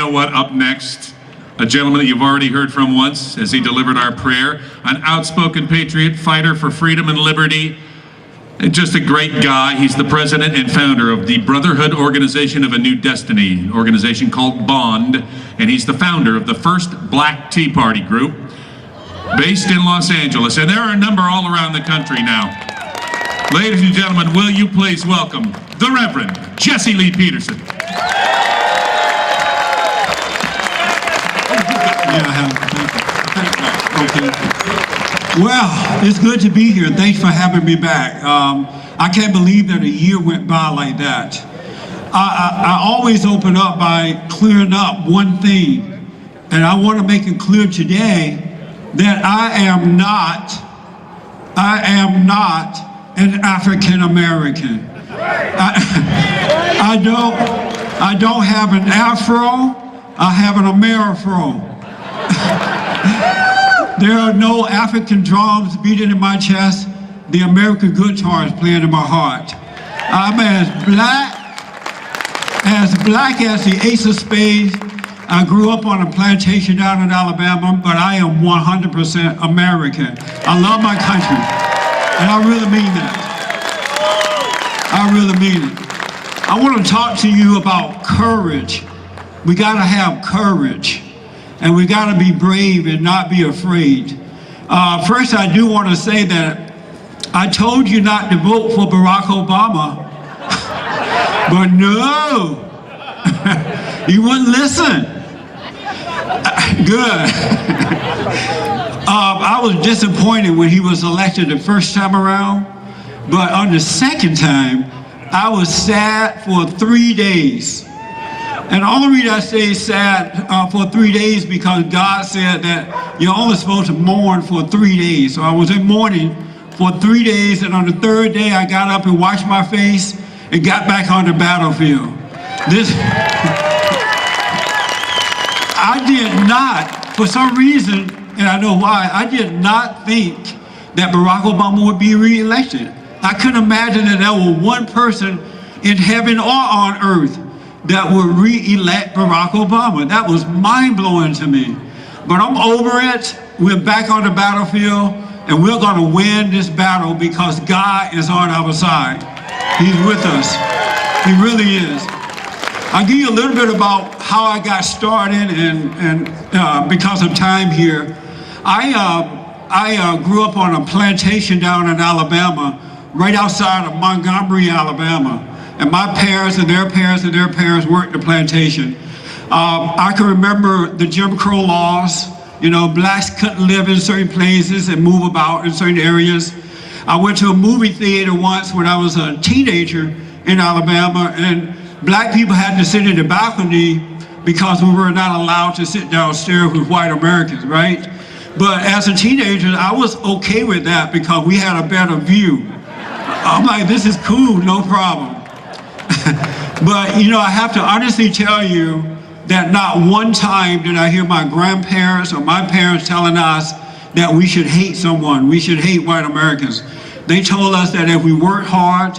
know what? Up next, a gentleman that you've already heard from once as he delivered our prayer, an outspoken patriot, fighter for freedom and liberty, and just a great guy. He's the president and founder of the Brotherhood Organization of a New Destiny, an organization called Bond, and he's the founder of the first Black Tea Party group based in Los Angeles, and there are a number all around the country now. Ladies and gentlemen, will you please welcome the Reverend Jesse Lee Peterson. Okay. Well, it's good to be here. Thanks for having me back. I can't believe that a year went by like that. I always open up by clearing up one thing, and I want to make it clear today that I am not an African American. I don't have an afro. I have an Amerifro. There are no African drums beating in my chest. The American guitar is playing in my heart. I'm as black as the ace of spades. I grew up on a plantation down in Alabama, but I am 100% American. I love my country, and I really mean that. I really mean it. I want to talk to you about courage. We got to have courage, and we got to be brave and not be afraid. First, I do want to say that I told you not to vote for Barack Obama, but no, you wouldn't listen. Good. I was disappointed when he was elected the first time around, but on the second time, I was sad for 3 days. And the only reason I say sad for 3 days because God said that you're only supposed to mourn for 3 days. So I was in mourning for 3 days, and on the third day I got up and washed my face and got back on the battlefield. I did not, for some reason, and I know why, I did not think that Barack Obama would be re-elected. I couldn't imagine that there was one person in heaven or on earth that would re-elect Barack Obama. That was mind-blowing to me. But I'm over it. We're back on the battlefield, and we're going to win this battle because God is on our side. He's with us. He really is. I'll give you a little bit about how I got started, and because of time here, I grew up on a plantation down in Alabama, right outside of Montgomery, Alabama. And my parents and their parents and their parents worked the plantation. I can remember the Jim Crow laws. You know, blacks couldn't live in certain places and move about in certain areas. I went to a movie theater once when I was a teenager in Alabama, and black people had to sit in the balcony because we were not allowed to sit downstairs with white Americans, right? But as a teenager, I was okay with that because we had a better view. I'm like, this is cool, no problem. But, you know, I have to honestly tell you that not one time did I hear my grandparents or my parents telling us that we should hate someone, we should hate white Americans. They told us that if we worked hard,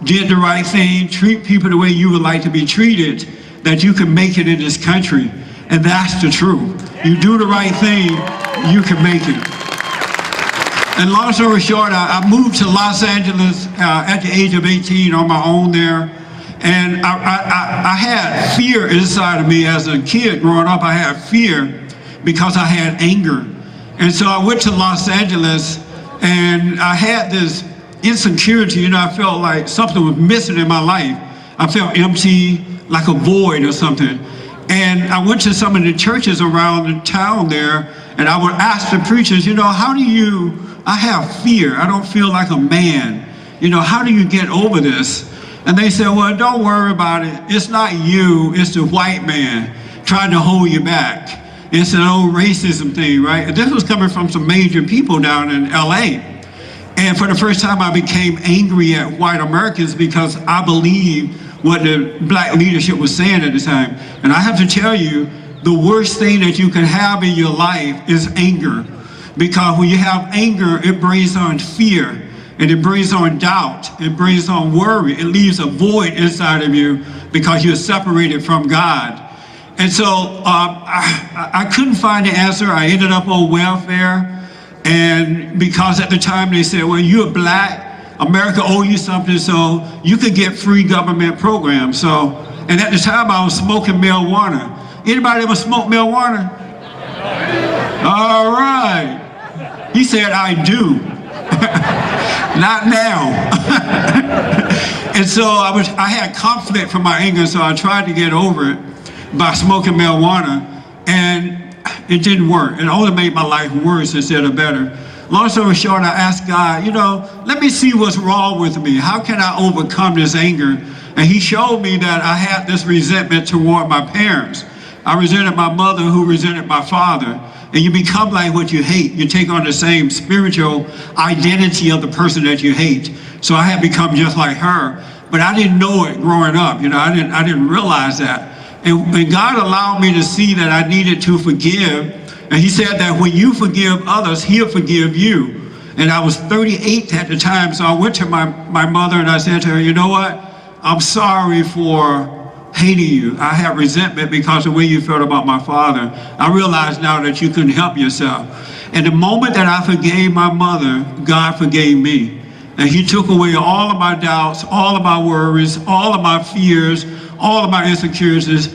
did the right thing, treat people the way you would like to be treated, that you can make it in this country. And that's the truth. You do the right thing, you can make it. And long story short, I moved to Los Angeles at the age of 18 on my own there. And I had fear inside of me as a kid growing up. I had fear because I had anger. And so I went to Los Angeles, and I had this insecurity. You know, I felt like something was missing in my life. I felt empty, like a void or something. And I went to some of the churches around the town there, and I would ask the preachers, you know, I have fear. I don't feel like a man. You know, how do you get over this? And they said, well, don't worry about it. It's not you, it's the white man trying to hold you back. It's an old racism thing, right? And this was coming from some major people down in LA. And for the first time, I became angry at white Americans because I believed what the black leadership was saying at the time. And I have to tell you, the worst thing that you can have in your life is anger. Because when you have anger, it brings on fear, and it brings on doubt, it brings on worry. It leaves a void inside of you because you're separated from God. And so I couldn't find the answer. I ended up on welfare. And because at the time they said, well, you're black, America owe you something, so you could get free government programs. So, and at the time I was smoking marijuana. Anybody ever smoke marijuana? All right. He said, I do. Not now. And so I had conflict from my anger, so I tried to get over it by smoking marijuana, and it didn't work. It only made my life worse instead of better. Long story short, I asked God, let me see what's wrong with me. How can I overcome this anger? And he showed me that I had this resentment toward my parents. I resented my mother who resented my father. And you become like what you hate. You take on the same spiritual identity of the person that you hate. So I had become just like her, but I didn't know it growing up. I didn't realize that. And God allowed me to see that I needed to forgive. And he said that when you forgive others, he'll forgive you. And I was 38 at the time, so I went to my mother and I said to her, you know what? I'm sorry for hating you. I have resentment because of the way you felt about my father. I realize now that you couldn't help yourself. And the moment that I forgave my mother, God forgave me. And he took away all of my doubts, all of my worries, all of my fears, all of my insecurities,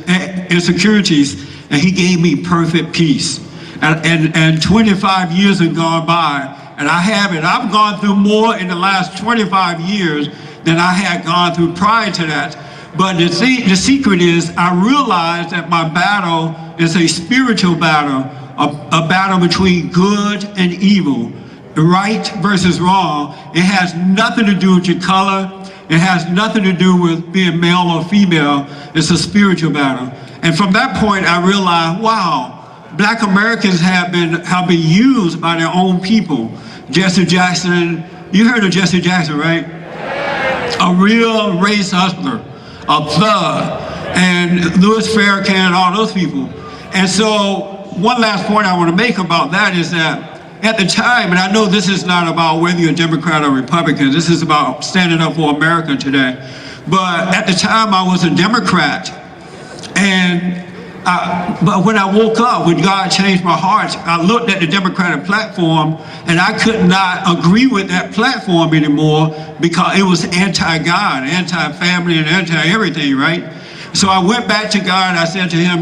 and he gave me perfect peace. And 25 years have gone by, and I've gone through more in the last 25 years than I had gone through prior to that. But the secret is, I realized that my battle is a spiritual battle, a battle between good and evil, right versus wrong. It has nothing to do with your color. It has nothing to do with being male or female. It's a spiritual battle. And from that point, I realized, wow, black Americans have been used by their own people. Jesse Jackson, you heard of Jesse Jackson, right? A real race hustler, a thug, and Louis Farrakhan, and all those people. And so one last point I want to make about that is that at the time, and I know this is not about whether you're a Democrat or Republican, this is about standing up for America today. But at the time I was a Democrat, but when I woke up, when God changed my heart, I looked at the Democratic platform and I could not agree with that platform anymore because it was anti-God, anti-family, and anti-everything, right? So I went back to God and I said to him,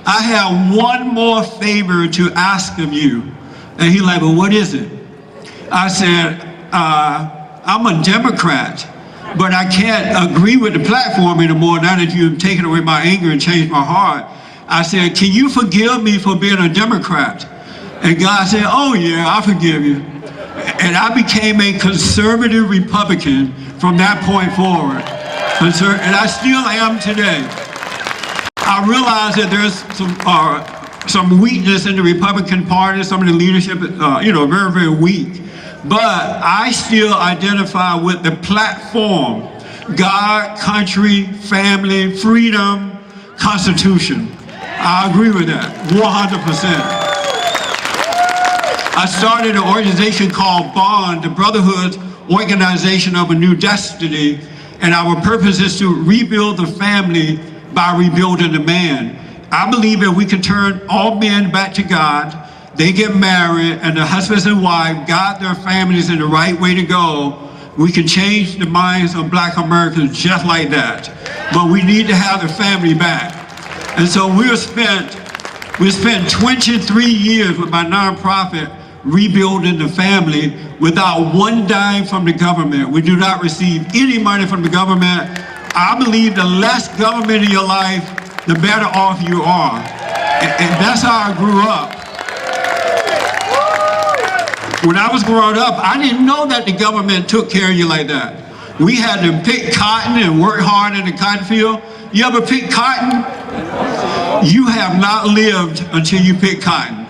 I have one more favor to ask of you. And he's like, well, what is it? I said, I'm a Democrat, but I can't agree with the platform anymore now that you've taken away my anger and changed my heart. I said, can you forgive me for being a Democrat? And God said, oh yeah, I forgive you. And I became a conservative Republican from that point forward. And I still am today. I realize that there's some weakness in the Republican Party, some of the leadership, very, very weak. But I still identify with the platform: God, country, family, freedom, Constitution. I agree with that, 100%. I started an organization called BOND, the Brotherhood Organization of a New Destiny, and our purpose is to rebuild the family by rebuilding the man. I believe that we can turn all men back to God. They get married, and the husbands and wives guide their families in the right way to go. We can change the minds of black Americans just like that. But we need to have the family back. And so we spent 23 years with my nonprofit rebuilding the family without one dime from the government. We do not receive any money from the government. I believe the less government in your life, the better off you are. And that's how I grew up. When I was growing up, I didn't know that the government took care of you like that. We had to pick cotton and work hard in the cotton field. You ever pick cotton? You have not lived until you pick cotton.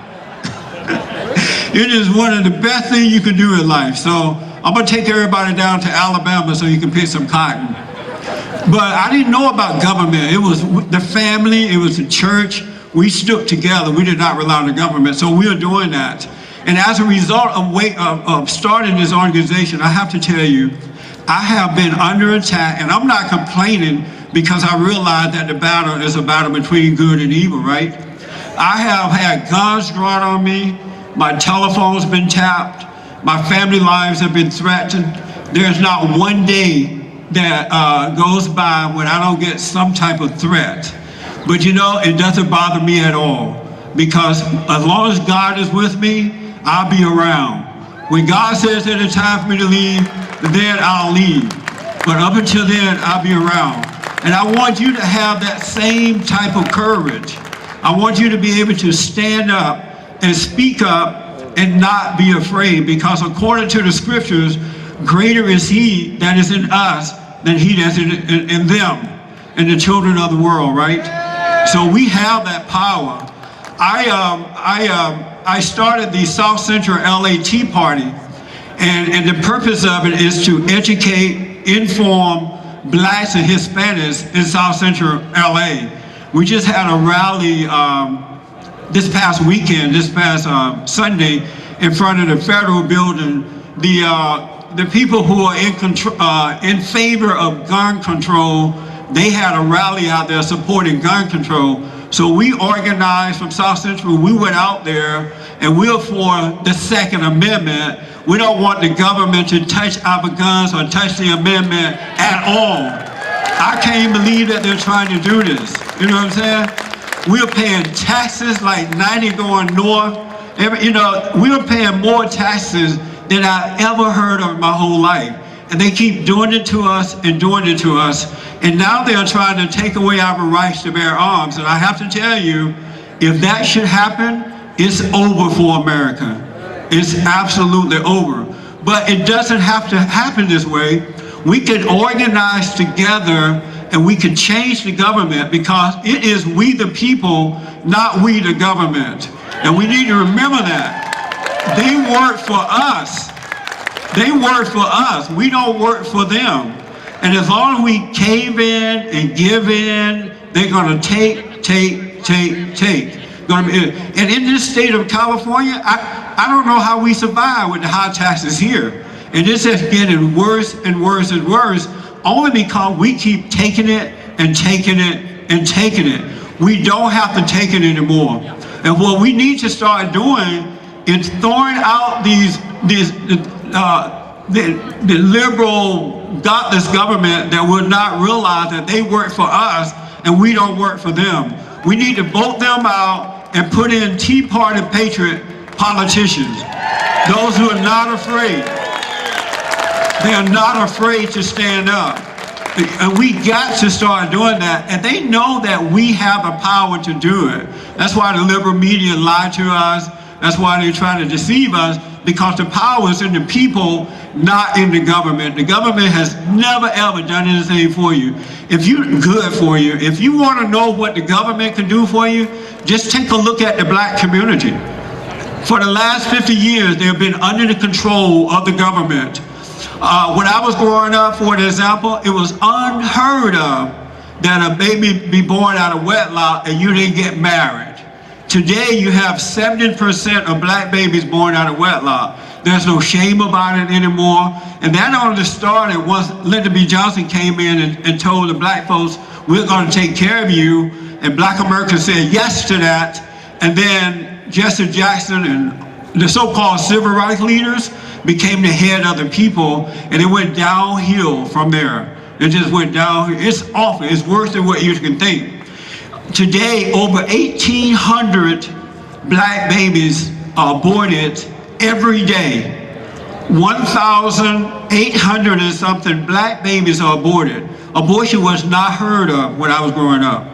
It is one of the best things you can do in life. So I'm gonna take everybody down to Alabama so you can pick some cotton. But I didn't know about government. It was the family, it was the church. We stood together. We did not rely on the government. So we are doing that. And as a result of starting this organization, I have to tell you, I have been under attack, and I'm not complaining because I realized that the battle is a battle between good and evil, right? I have had guns drawn on me, my telephone's been tapped, my family lives have been threatened. There's not one day that goes by when I don't get some type of threat. But you know, it doesn't bother me at all, because as long as God is with me, I'll be around. When God says that it's time for me to leave, then I'll leave. But up until then, I'll be around. And I want you to have that same type of courage. I want you to be able to stand up and speak up and not be afraid, because according to the scriptures, greater is he that is in us than he that's in them, and the children of the world, right? So we have that power. I started the South Central LA Tea Party, and the purpose of it is to educate, inform blacks and Hispanics in South Central LA. We just had a rally this past weekend, this past Sunday, in front of the federal building. The people who are in favor of gun control, they had a rally out there supporting gun control. So we organized from South Central, we went out there, and we're for the Second Amendment. We don't want the government to touch our guns or touch the amendment at all. I can't believe that they're trying to do this. You know what I'm saying? We're paying taxes like 90 going north. We're paying more taxes than I ever heard of in my whole life. And they keep doing it to us and doing it to us. And now they're trying to take away our rights to bear arms. And I have to tell you, if that should happen, it's over for America. It's absolutely over. But it doesn't have to happen this way. We can organize together and we can change the government, because it is we the people, not we the government. And we need to remember that. They work for us. They work for us. We don't work for them. And as long as we cave in and give in, they're going to take. And in this state of California, I don't know how we survive with the high taxes here. And it's just getting worse and worse and worse, only because we keep taking it and taking it and taking it. We don't have to take it anymore. And what we need to start doing is throwing out the liberal, godless government that will not realize that they work for us and we don't work for them. We need to vote them out and put in Tea Party patriot politicians. Those who are not afraid. They are not afraid to stand up. And we got to start doing that. And they know that we have the power to do it. That's why the liberal media lie to us. That's why they try to deceive us, because the power is in the people, not in the government. The government has never ever done anything for you. If you want to know what the government can do for you, just take a look at the black community. For the last 50 years, they have been under the control of the government. When I was growing up, for example, it was unheard of that a baby be born out of wedlock and you didn't get married. Today, you have 70% of black babies born out of wedlock. There's no shame about it anymore. And that only started once Lyndon B. Johnson came in and told the black folks, we're going to take care of you. And black Americans said yes to that. And then Jesse Jackson and the so-called civil rights leaders became the head of the people, and it went downhill from there. It just went downhill. It's awful. It's worse than what you can think. Today, over 1,800 black babies are aborted every day. 1,800 and something black babies are aborted. Abortion was not heard of when I was growing up.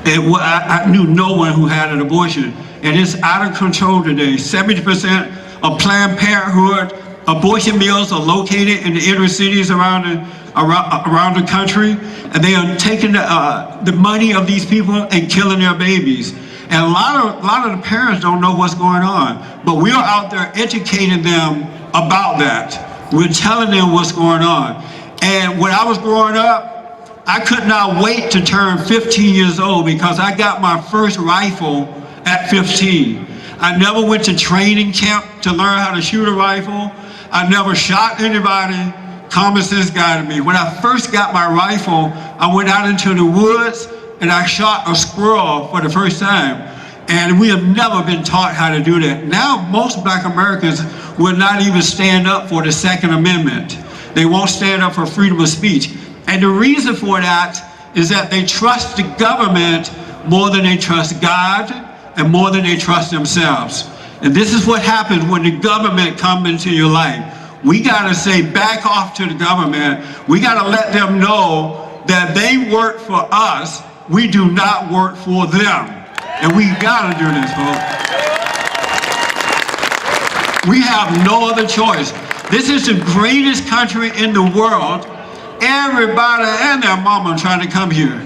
I knew no one who had an abortion. And it's out of control today. 70% of Planned Parenthood abortion mills are located in the inner cities around the country, and they are taking the money of these people and killing their babies. And a lot of the parents don't know what's going on, but we are out there educating them about that. We're telling them what's going on. And when I was growing up, I could not wait to turn 15 years old, because I got my first rifle at 15. I never went to training camp to learn how to shoot a rifle. I never shot anybody. common sense guided me. When I first got my rifle, I went out into the woods and I shot a squirrel for the first time. And we have never been taught how to do that. Now, most Black Americans will not even stand up for the Second Amendment. They won't stand up for freedom of speech. And the reason for that is that they trust the government more than they trust God and more than they trust themselves. And this is what happens when the government comes into your life. We gotta say back off to the government. We gotta let them know that they work for us. We do not work for them. And we gotta do this, folks. We have no other choice. This is the greatest country in the world. Everybody and their mama trying to come here.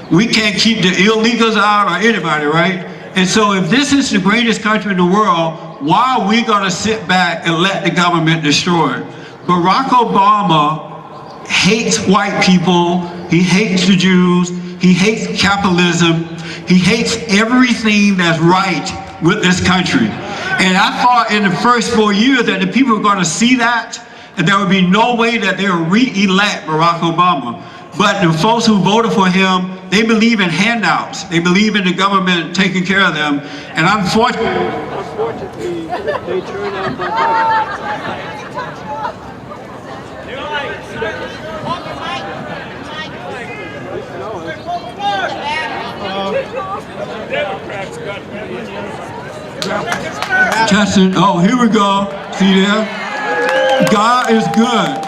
We can't keep the illegals out or anybody, right? And so if this is the greatest country in the world, why are we gonna sit back and let the government destroy it? Barack Obama hates white people, he hates the Jews, he hates capitalism, he hates everything that's right with this country. And I thought in the first 4 years that the people were gonna see that, and there would be no way that they would re-elect Barack Obama. But the folks who voted for him, they believe in handouts. They believe in the government taking care of them. And unfortunately, they turned out Justin, oh, here we go. See there? God is good.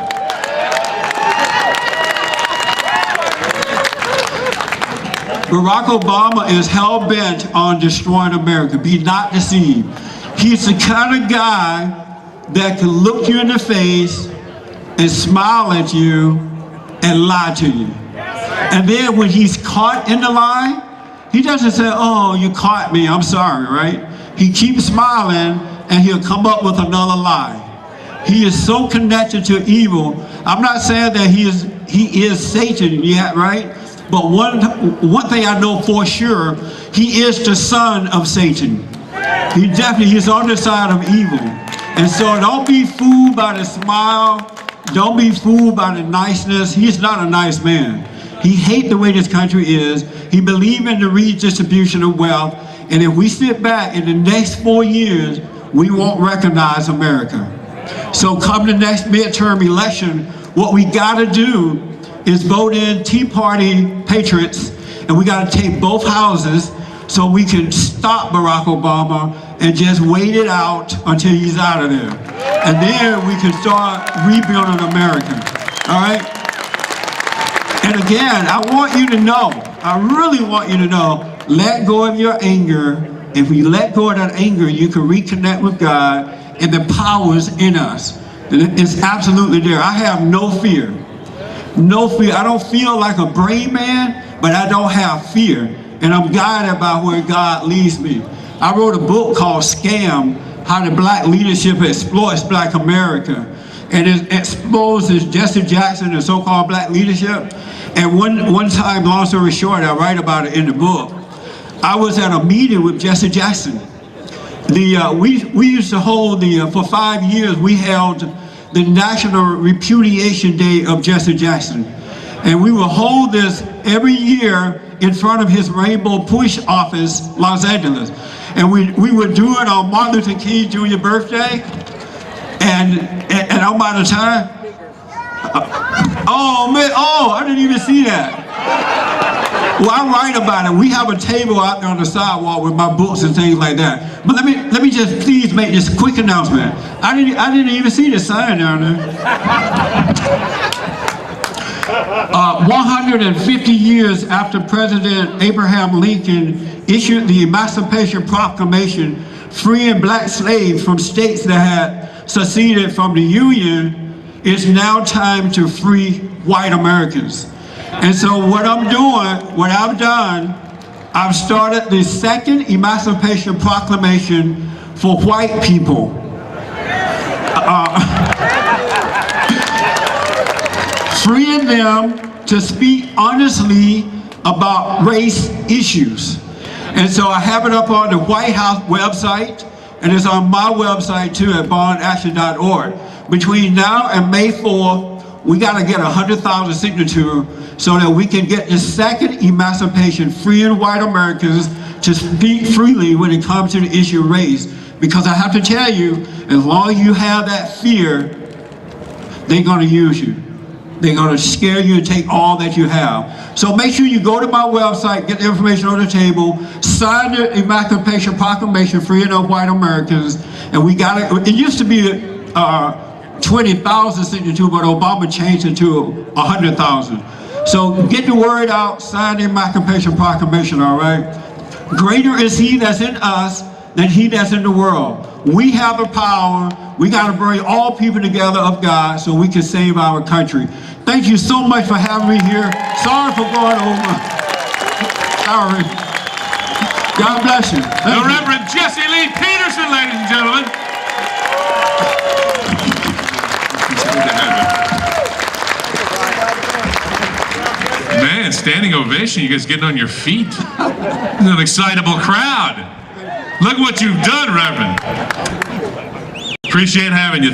Barack Obama is hell-bent on destroying America. Be not deceived. He's the kind of guy that can look you in the face and smile at you and lie to you. And then when he's caught in the lie, he doesn't say, oh, you caught me, I'm sorry, right? He keeps smiling and he'll come up with another lie. He is so connected to evil. I'm not saying that he is Satan yet, right? But one thing I know for sure, he is the son of Satan. He's on the side of evil. And so don't be fooled by the smile. Don't be fooled by the niceness. He's not a nice man. He hates the way this country is. He believes in the redistribution of wealth. And if we sit back in the next 4 years, we won't recognize America. So come the next midterm election, what we gotta do is vote in Tea Party patriots, and we gotta take both houses so we can stop Barack Obama and just wait it out until he's out of there. And then we can start rebuilding America, all right? And again, I want you to know, I really want you to know, let go of your anger. If we let go of that anger, you can reconnect with God, and the power is in us. It's absolutely there. I have no fear. No fear. I don't feel like a brave man, but I don't have fear. And I'm guided by where God leads me. I wrote a book called Scam, How the Black Leadership Exploits Black America. And it exposes Jesse Jackson and so-called black leadership. And one time, long story short, I write about it in the book. I was at a meeting with Jesse Jackson. We used to hold for 5 years, we held the National Repudiation Day of Jesse Jackson. And we will hold this every year in front of his Rainbow Push office, Los Angeles. And we would do it on Martin Luther King Jr. birthday. And I'm out of time. Oh man, I didn't even see that. Well, I write about it. We have a table out there on the sidewalk with my books and things like that. But let me just please make this quick announcement. I didn't even see the sign down there. 150 years after President Abraham Lincoln issued the Emancipation Proclamation, freeing black slaves from states that had seceded from the Union, it's now time to free white Americans. And so what I've done, I've started the second Emancipation Proclamation for white people. Freeing them to speak honestly about race issues. And so I have it up on the White House website, and it's on my website too at bondaction.org. Between now and May 4th, we got to get 100,000 signatures so that we can get the second emancipation, freeing white Americans to speak freely when it comes to the issue of race. Because I have to tell you, as long as you have that fear, they're going to use you. They're going to scare you and take all that you have. So make sure you go to my website, get the information on the table, sign the Emancipation Proclamation, freeing of white Americans, and we got it. It used to be 20,000 signatures, but Obama changed it to 100,000. So get the word out, sign the Emancipation Proclamation, all right? Greater is he that's in us than he that's in the world. We have the power. We got to bring all people together of God so we can save our country. Thank you so much for having me here. Sorry for going over. Sorry. God bless you. The Reverend Jesse Lee Peterson, ladies and gentlemen. Man, standing ovation. You guys getting on your feet. This is an excitable crowd. Look what you've done, Reverend. Appreciate having you.